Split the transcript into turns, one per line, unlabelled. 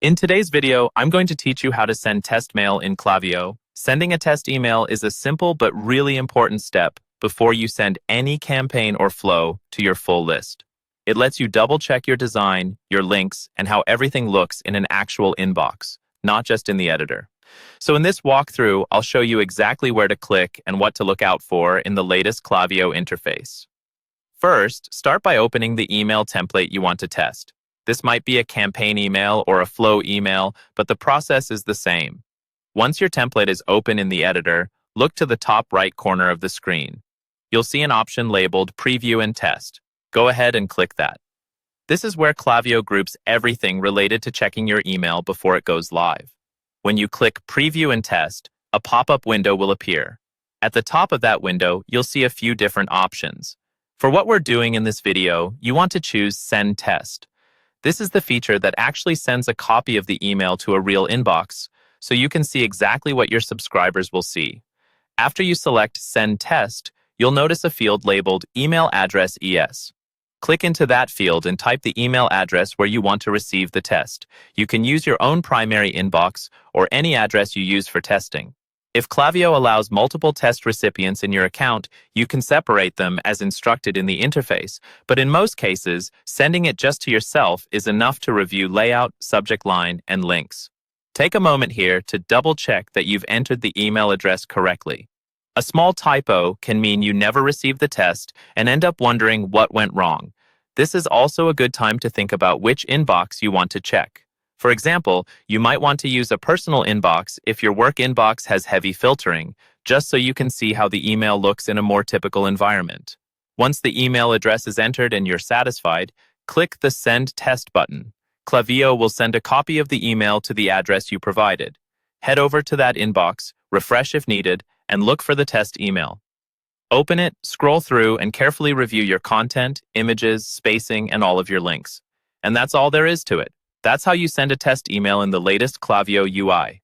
In today's video, I'm going to teach you how to send test mail in Klaviyo. Sending a test email is a simple but really important step before you send any campaign or flow to your full list. It lets you double-check your design, your links, and how everything looks in an actual inbox, not just in the editor. So in this walkthrough, I'll show you exactly where to click and what to look out for in the latest Klaviyo interface. First, start by opening the email template you want to test. This might be a campaign email or a flow email, but the process is the same. Once your template is open in the editor, look to the top right corner of the screen. You'll see an option labeled Preview and Test. Go ahead and click that. This is where Klaviyo groups everything related to checking your email before it goes live. When you click Preview and Test, a pop-up window will appear. At the top of that window, you'll see a few different options. For what we're doing in this video, you want to choose Send Test. This is the feature that actually sends a copy of the email to a real inbox, so you can see exactly what your subscribers will see. After you select Send Test, you'll notice a field labeled Email Address ES. Click into that field and type the email address where you want to receive the test. You can use your own primary inbox or any address you use for testing. If Klaviyo allows multiple test recipients in your account, you can separate them as instructed in the interface, but in most cases, sending it just to yourself is enough to review layout, subject line, and links. Take a moment here to double-check that you've entered the email address correctly. A small typo can mean you never received the test and end up wondering what went wrong. This is also a good time to think about which inbox you want to check. For example, you might want to use a personal inbox if your work inbox has heavy filtering, just so you can see how the email looks in a more typical environment. Once the email address is entered and you're satisfied, click the Send Test button. Klaviyo will send a copy of the email to the address you provided. Head over to that inbox, refresh if needed, and look for the test email. Open it, scroll through, and carefully review your content, images, spacing, and all of your links. And that's all there is to it. That's how you send a test email in the latest Klaviyo UI.